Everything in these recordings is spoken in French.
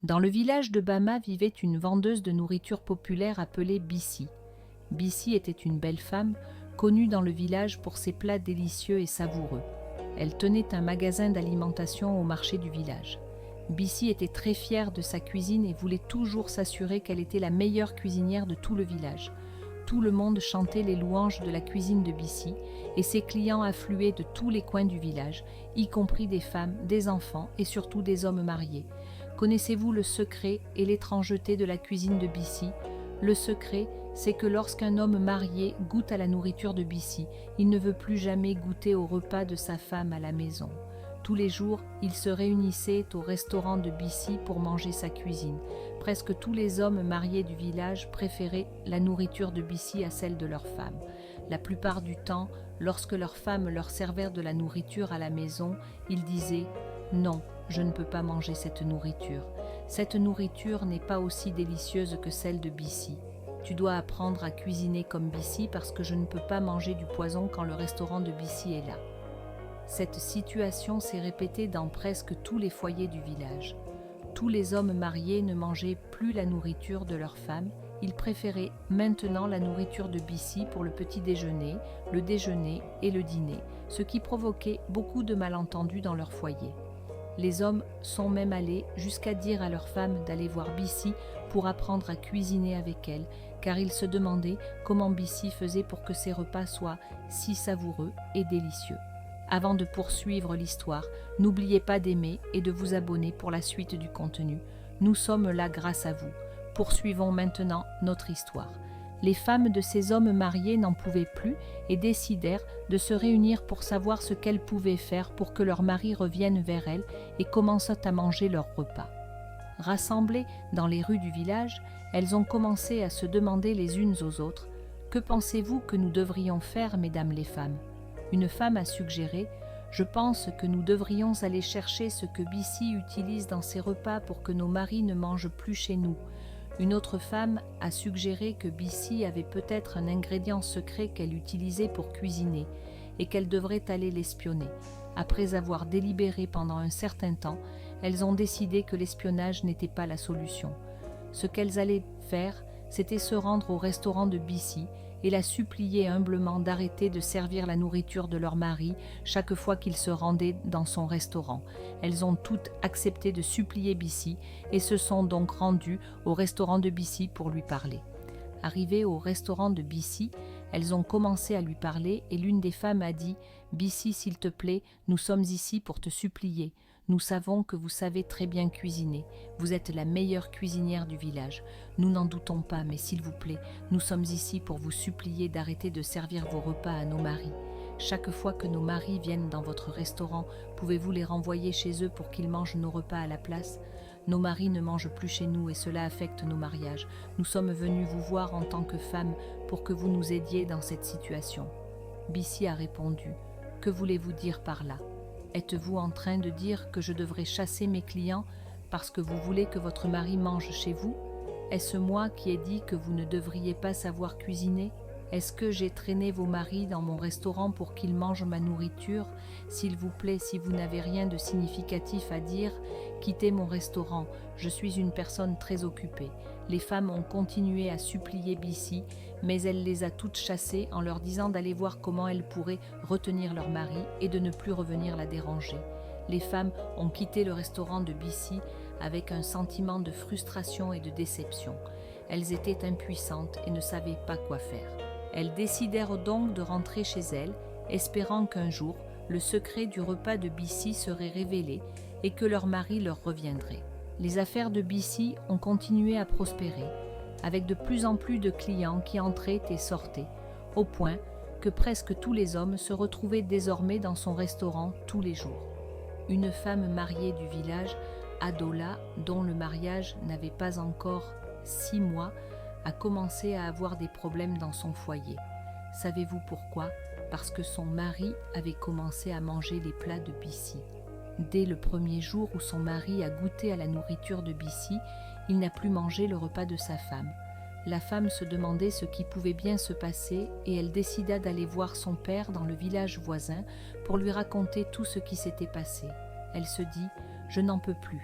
Dans le village de Bama vivait une vendeuse de nourriture populaire appelée Bissi. Bissi était une belle femme, connue dans le village pour ses plats délicieux et savoureux. Elle tenait un magasin d'alimentation au marché du village. Bissi était très fière de sa cuisine et voulait toujours s'assurer qu'elle était la meilleure cuisinière de tout le village. Tout le monde chantait les louanges de la cuisine de Bissi et ses clients affluaient de tous les coins du village, y compris des femmes, des enfants et surtout des hommes mariés. Connaissez-vous le secret et l'étrangeté de la cuisine de Bissi? Le secret, c'est que lorsqu'un homme marié goûte à la nourriture de Bissi, il ne veut plus jamais goûter au repas de sa femme à la maison. Tous les jours, ils se réunissaient au restaurant de Bissi pour manger sa cuisine. Presque tous les hommes mariés du village préféraient la nourriture de Bissi à celle de leurs femmes. La plupart du temps, lorsque leurs femmes leur servaient de la nourriture à la maison, ils disaient « Non, je ne peux pas manger cette nourriture. Cette nourriture n'est pas aussi délicieuse que celle de Bissi. Tu dois apprendre à cuisiner comme Bissi parce que je ne peux pas manger du poison quand le restaurant de Bissi est là. » Cette situation s'est répétée dans presque tous les foyers du village. Tous les hommes mariés ne mangeaient plus la nourriture de leurs femmes, ils préféraient maintenant la nourriture de Bissi pour le petit déjeuner, le déjeuner et le dîner, ce qui provoquait beaucoup de malentendus dans leur foyer. Les hommes sont même allés jusqu'à dire à leurs femmes d'aller voir Bissi pour apprendre à cuisiner avec elle, car ils se demandaient comment Bissi faisait pour que ses repas soient si savoureux et délicieux. Avant de poursuivre l'histoire, n'oubliez pas d'aimer et de vous abonner pour la suite du contenu. Nous sommes là grâce à vous. Poursuivons maintenant notre histoire. Les femmes de ces hommes mariés n'en pouvaient plus et décidèrent de se réunir pour savoir ce qu'elles pouvaient faire pour que leurs maris reviennent vers elles et commencent à manger leur repas. Rassemblées dans les rues du village, elles ont commencé à se demander les unes aux autres « Que pensez-vous que nous devrions faire, mesdames les femmes ?» Une femme a suggéré « Je pense que nous devrions aller chercher ce que Bissi utilise dans ses repas pour que nos maris ne mangent plus chez nous. » Une autre femme a suggéré que Bissi avait peut-être un ingrédient secret qu'elle utilisait pour cuisiner et qu'elle devrait aller l'espionner. Après avoir délibéré pendant un certain temps, elles ont décidé que l'espionnage n'était pas la solution. Ce qu'elles allaient faire, c'était se rendre au restaurant de Bissi et la supplier humblement d'arrêter de servir la nourriture de leur mari chaque fois qu'ils se rendaient dans son restaurant. Elles ont toutes accepté de supplier Bissi et se sont donc rendues au restaurant de Bissi pour lui parler. Arrivées au restaurant de Bissi, elles ont commencé à lui parler et l'une des femmes a dit « Bissi, s'il te plaît, nous sommes ici pour te supplier. Nous savons que vous savez très bien cuisiner. Vous êtes la meilleure cuisinière du village. Nous n'en doutons pas, mais s'il vous plaît, nous sommes ici pour vous supplier d'arrêter de servir vos repas à nos maris. Chaque fois que nos maris viennent dans votre restaurant, pouvez-vous les renvoyer chez eux pour qu'ils mangent nos repas à la place ? Nos maris ne mangent plus chez nous et cela affecte nos mariages. Nous sommes venus vous voir en tant que femmes pour que vous nous aidiez dans cette situation. » Bissi a répondu « Que voulez-vous dire par là ? Êtes-vous en train de dire que je devrais chasser mes clients parce que vous voulez que votre mari mange chez vous ? Est-ce moi qui ai dit que vous ne devriez pas savoir cuisiner ? Est-ce que j'ai traîné vos maris dans mon restaurant pour qu'ils mangent ma nourriture ? S'il vous plaît, si vous n'avez rien de significatif à dire, quittez mon restaurant. Je suis une personne très occupée. » Les femmes ont continué à supplier Bissi, mais elle les a toutes chassées en leur disant d'aller voir comment elles pourraient retenir leur mari et de ne plus revenir la déranger. Les femmes ont quitté le restaurant de Bissi avec un sentiment de frustration et de déception. Elles étaient impuissantes et ne savaient pas quoi faire. Elles décidèrent donc de rentrer chez elles, espérant qu'un jour, le secret du repas de Bissi serait révélé et que leur mari leur reviendrait. Les affaires de Bissi ont continué à prospérer, avec de plus en plus de clients qui entraient et sortaient, au point que presque tous les hommes se retrouvaient désormais dans son restaurant tous les jours. Une femme mariée du village, Adola, dont le mariage n'avait pas encore 6 mois, a commencé à avoir des problèmes dans son foyer. Savez-vous pourquoi ? Parce que son mari avait commencé à manger les plats de Bissi. Dès le premier jour où son mari a goûté à la nourriture de Bissi, il n'a plus mangé le repas de sa femme. La femme se demandait ce qui pouvait bien se passer et elle décida d'aller voir son père dans le village voisin pour lui raconter tout ce qui s'était passé. Elle se dit « Je n'en peux plus.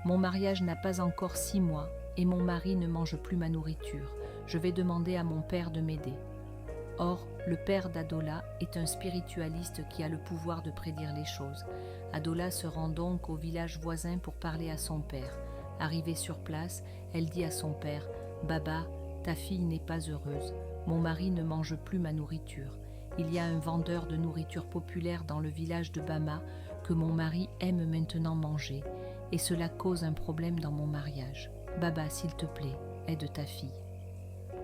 Mon mariage n'a pas encore 6 mois et mon mari ne mange plus ma nourriture. Je vais demander à mon père de m'aider. » Or, le père d'Adola est un spiritualiste qui a le pouvoir de prédire les choses. Adola se rend donc au village voisin pour parler à son père. Arrivée sur place, elle dit à son père « Baba, ta fille n'est pas heureuse. Mon mari ne mange plus ma nourriture. Il y a un vendeur de nourriture populaire dans le village de Bama que mon mari aime maintenant manger, et cela cause un problème dans mon mariage. Baba, s'il te plaît, aide ta fille. »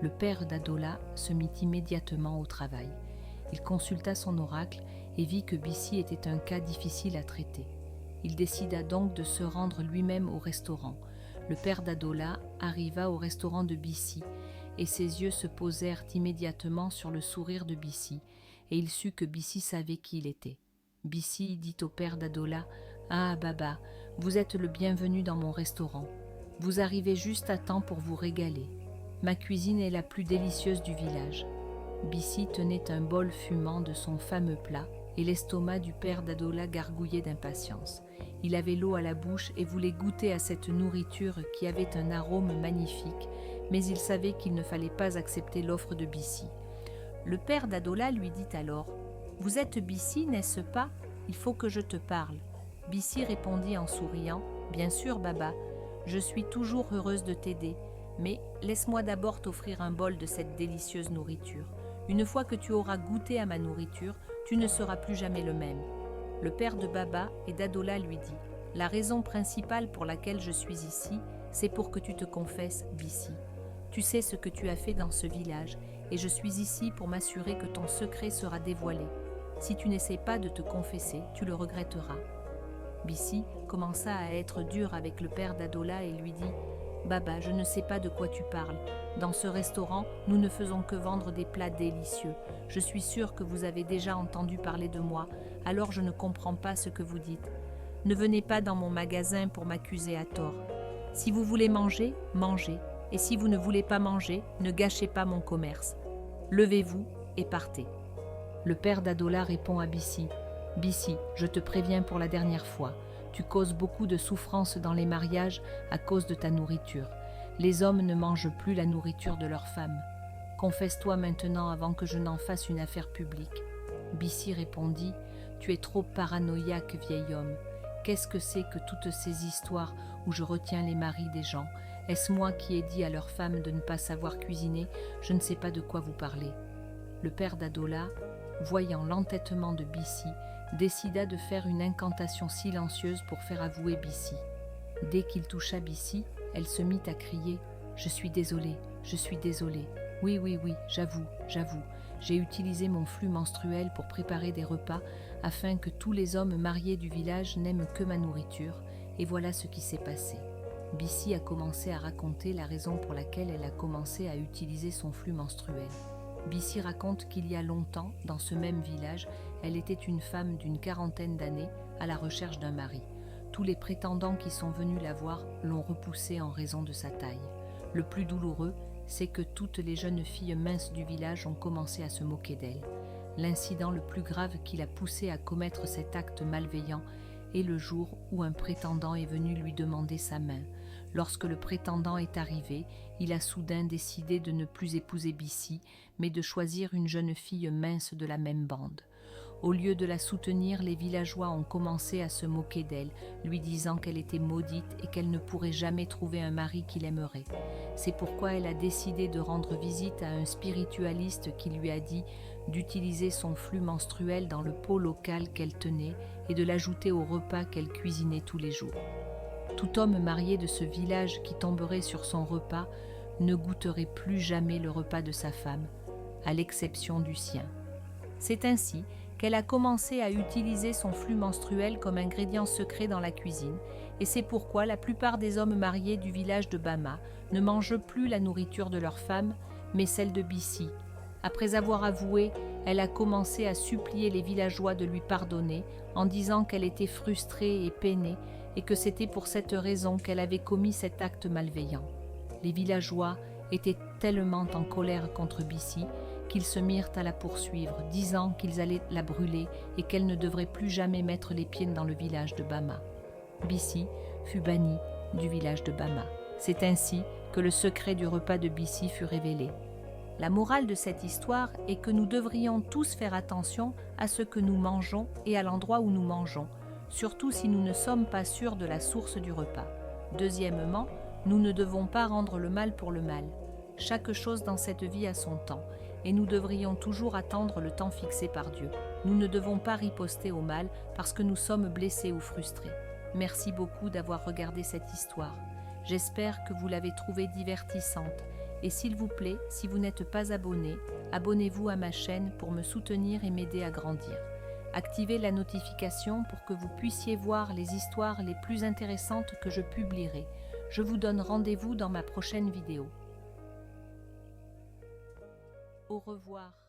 Le père d'Adola se mit immédiatement au travail. Il consulta son oracle et vit que Bissi était un cas difficile à traiter. Il décida donc de se rendre lui-même au restaurant. Le père d'Adola arriva au restaurant de Bissi et ses yeux se posèrent immédiatement sur le sourire de Bissi et il sut que Bissi savait qui il était. Bissi dit au père d'Adola « Ah Baba, vous êtes le bienvenu dans mon restaurant. Vous arrivez juste à temps pour vous régaler. Ma cuisine est la plus délicieuse du village. » Bissi tenait un bol fumant de son fameux plat et l'estomac du père d'Adola gargouillait d'impatience. Il avait l'eau à la bouche et voulait goûter à cette nourriture qui avait un arôme magnifique, mais il savait qu'il ne fallait pas accepter l'offre de Bissi. Le père d'Adola lui dit alors « Vous êtes Bissi, n'est-ce pas? Il faut que je te parle. » Bissi répondit en souriant « Bien sûr, Baba, je suis toujours heureuse de t'aider. Mais laisse-moi d'abord t'offrir un bol de cette délicieuse nourriture. Une fois que tu auras goûté à ma nourriture, tu ne seras plus jamais le même. » Le père de Baba et d'Adola lui dit « La raison principale pour laquelle je suis ici, c'est pour que tu te confesses, Bissi. Tu sais ce que tu as fait dans ce village, et je suis ici pour m'assurer que ton secret sera dévoilé. Si tu n'essaies pas de te confesser, tu le regretteras. » Bissi commença à être dur avec le père d'Adola et lui dit « Baba, je ne sais pas de quoi tu parles. Dans ce restaurant, nous ne faisons que vendre des plats délicieux. Je suis sûre que vous avez déjà entendu parler de moi, alors je ne comprends pas ce que vous dites. Ne venez pas dans mon magasin pour m'accuser à tort. Si vous voulez manger, mangez, et si vous ne voulez pas manger, ne gâchez pas mon commerce. Levez-vous et partez. » Le père d'Adola répond à Bissi « Bissi, je te préviens pour la dernière fois. Tu causes beaucoup de souffrance dans les mariages à cause de ta nourriture. Les hommes ne mangent plus la nourriture de leurs femmes. Confesse-toi maintenant avant que je n'en fasse une affaire publique. » Bissi répondit « Tu es trop paranoïaque, vieil homme. Qu'est-ce que c'est que toutes ces histoires où je retiens les maris des gens? Est-ce moi qui ai dit à leurs femmes de ne pas savoir cuisiner? Je ne sais pas de quoi vous parlez. » Le père d'Adola, voyant l'entêtement de Bissi, décida de faire une incantation silencieuse pour faire avouer Bissi. Dès qu'il toucha Bissi, elle se mit à crier « Je suis désolée, je suis désolée. Oui, oui, oui, j'avoue. J'ai utilisé mon flux menstruel pour préparer des repas afin que tous les hommes mariés du village n'aiment que ma nourriture, et voilà ce qui s'est passé. » Bissi a commencé à raconter la raison pour laquelle elle a commencé à utiliser son flux menstruel. Bissi raconte qu'il y a longtemps, dans ce même village, elle était une femme d'une 40aine d'années à la recherche d'un mari. Tous les prétendants qui sont venus la voir l'ont repoussée en raison de sa taille. Le plus douloureux, c'est que toutes les jeunes filles minces du village ont commencé à se moquer d'elle. L'incident le plus grave qui l'a poussée à commettre cet acte malveillant est le jour où un prétendant est venu lui demander sa main. Lorsque le prétendant est arrivé, il a soudain décidé de ne plus épouser Bissi, mais de choisir une jeune fille mince de la même bande. Au lieu de la soutenir, les villageois ont commencé à se moquer d'elle, lui disant qu'elle était maudite et qu'elle ne pourrait jamais trouver un mari qui l'aimerait. C'est pourquoi elle a décidé de rendre visite à un spiritualiste qui lui a dit d'utiliser son flux menstruel dans le pot local qu'elle tenait et de l'ajouter au repas qu'elle cuisinait tous les jours. Tout homme marié de ce village qui tomberait sur son repas ne goûterait plus jamais le repas de sa femme, à l'exception du sien. C'est ainsi qu'elle a commencé à utiliser son flux menstruel comme ingrédient secret dans la cuisine, et c'est pourquoi la plupart des hommes mariés du village de Bama ne mangent plus la nourriture de leur femme, mais celle de Bissi. Après avoir avoué, elle a commencé à supplier les villageois de lui pardonner, en disant qu'elle était frustrée et peinée, et que c'était pour cette raison qu'elle avait commis cet acte malveillant. Les villageois étaient tellement en colère contre Bissi qu'ils se mirent à la poursuivre, disant qu'ils allaient la brûler et qu'elle ne devrait plus jamais mettre les pieds dans le village de Bama. Bissi fut bannie du village de Bama. C'est ainsi que le secret du repas de Bissi fut révélé. La morale de cette histoire est que nous devrions tous faire attention à ce que nous mangeons et à l'endroit où nous mangeons, surtout si nous ne sommes pas sûrs de la source du repas. Deuxièmement, nous ne devons pas rendre le mal pour le mal. Chaque chose dans cette vie a son temps, et nous devrions toujours attendre le temps fixé par Dieu. Nous ne devons pas riposter au mal parce que nous sommes blessés ou frustrés. Merci beaucoup d'avoir regardé cette histoire. J'espère que vous l'avez trouvée divertissante. Et s'il vous plaît, si vous n'êtes pas abonné, abonnez-vous à ma chaîne pour me soutenir et m'aider à grandir. Activez la notification pour que vous puissiez voir les histoires les plus intéressantes que je publierai. Je vous donne rendez-vous dans ma prochaine vidéo. Au revoir.